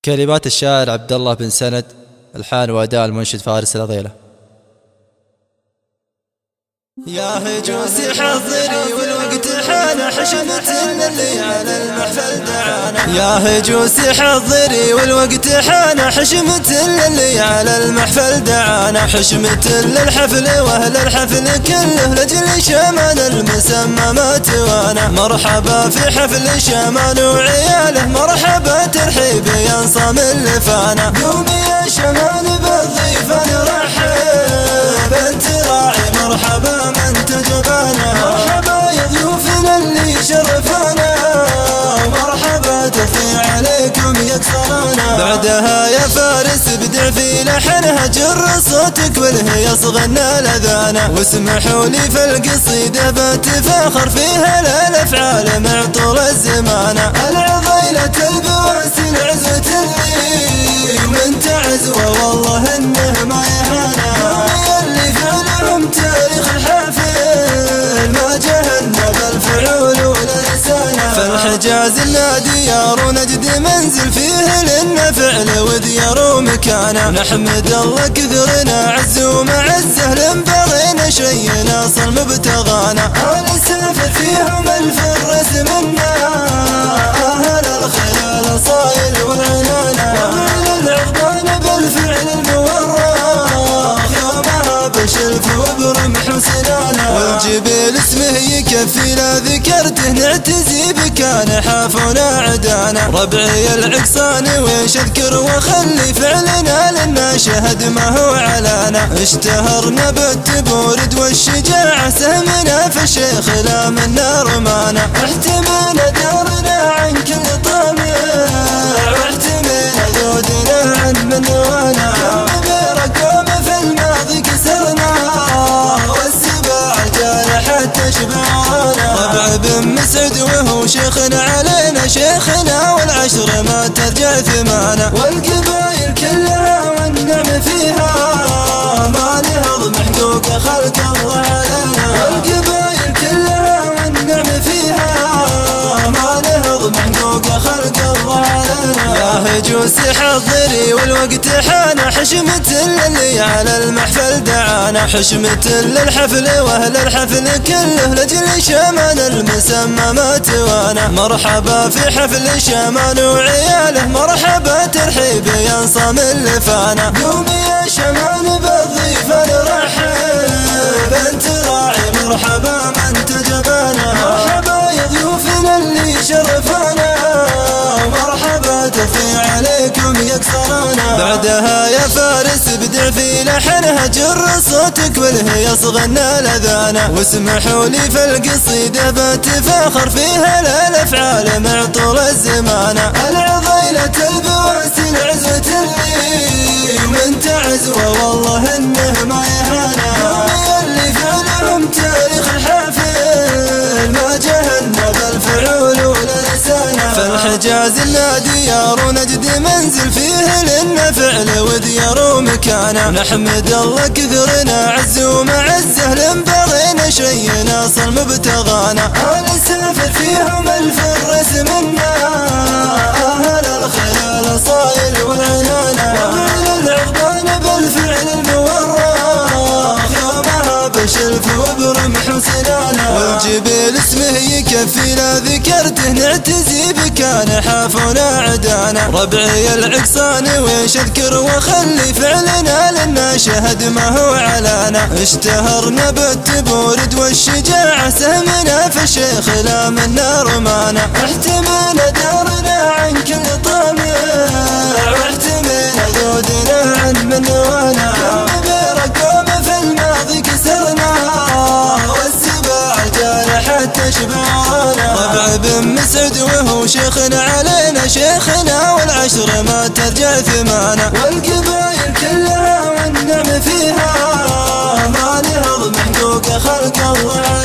كلمات الشاعر عبد الله بن سند، الحان واداء المنشد فارس الأضيلة. يا هجوسي حضري والوقت حان، حشمت اللي على المحفل دعانا. يا هجوسي حضري والوقت حان، حشمت اللي على المحفل دعانا. حشمت للحفل واهل الحفل كله، لاجل شمال المسمى ما توانا. مرحبا في حفل شمال وعياله، مرحبا ترحيب يا نصام اللفانا. قومي يا شمال بالضيف نرحب، انت راعي مرحبا من تجبانا. مرحبا يا ضيوفنا اللي شرفانا، ومرحبا تفي عليكم يكسرانا. بعدها يا فارس ابدع في لحنها، جر صوتك والهيص غنى الاذانا. واسمحوا لي في القصيدة بتفاخر فيها الافعال مع طول الزمانة. العضيلة البواسي العزوة اللي من تعزوه والله انه ما يهانا. اللي فعلهم تاريخ الحافل، ما جهلنا بالفعول واللسانة. فالحجاز لنا ديار ونجد منزل فيه لنا فعل وديار ومكانة. نحمد الله كثرنا عز ومعزه، لنبغينا شي ناصل مبتغانا. اهل سافر فيهم الفرس منا، اهل الخيال الاصايل والعنانة. واهل العقبان بالفعل المورخ، يومها بشلف وبرمح وسنانة. والجبال اسمه يكفي لا ذكرته، نعتزي بكان حافنا عدانا. ربعي العقصاني ويش اذكر واخلي، فعلنا لنا شهد ما هو علانا. اشتهرنا بالتبورد والشجاعة، سهمنا في الشيخ لا منا رمانا. احتمينا دارنا عن كل طامع، واحتمينا ذودنا عن من وانا. برقوم في الماضي كسرنا، والسباع الجارحة تشبعنا. ربع بن مسعد وهو شيخنا علينا، شيخنا والعشر ما ترجع ثمانا. والقبائل كلها والنعم فيها، ما نهضم حقوق خلق الله علينا. والقبائل كلها والنعم فيها، ما نهضم حقوق خلق الله علينا. يا هجوسي حضري والوقت حان، حشمت اللي على المحفل دعانا. حشمت للحفل واهل الحفل كله، لاجل شمال المسمى ما توانا. مرحبا في حفل شمال وعياله، مرحبا ترحيب يا نصام اللفانا. قومي يا شمال بالضيف نرحب، انت راعي مرحبا من تجبانا. مرحبا يا ضيوفنا اللي شرفانا، ومرحبا تفي عليكم يكسرانا. بعدها يا فارس ابدع في لحنها، جر صوتك والهيص غنى الاذانا. واسمحوا لي في القصيدة بتفاخر فيها الافعال مع طول الزمانة. العضيلة البواسي العزوة اللي من تعزوه والله انه ما يهانا. اللي فعلهم تاريخ الحافل، ما جهلنا بالفعول واللسانة. فالحجاز لنا ديار ونجد منزل فيه لنا فعل وديار ومكانة. نحمد الله كثرنا عز ومعزه، لنبغينا شي ناصل مبتغانا. اهل سافر فيهم الفرس منا، اهل الخيال الاصايل والعنانة. واهل العقبان بالفعل المورخ، يومها بشلف وبرمح وسنانة. والجبال اسمه يكفي لا ذكرته، نعتزي بكان حافنا عدانا. ربعي العقصاني ويش اذكر واخلي، فعلنا لنا شهد ما هو علانا. اشتهرنا بالتبورد والشجاعة، سهمنا في الشيخ لا منا رمانا. احتمينا دارنا عن كل طامع، واحتمينا ذودنا عن من وانا. برقوم في الماضي كسرنا، والسباع الجارحة تشبعنا. ربع بن مسعد وهو شيخنا علينا، شيخنا والعشر ما ترجع ثمانا. والقبائل كلها والنعم فيها، ما نهضم حقوق خلق الله.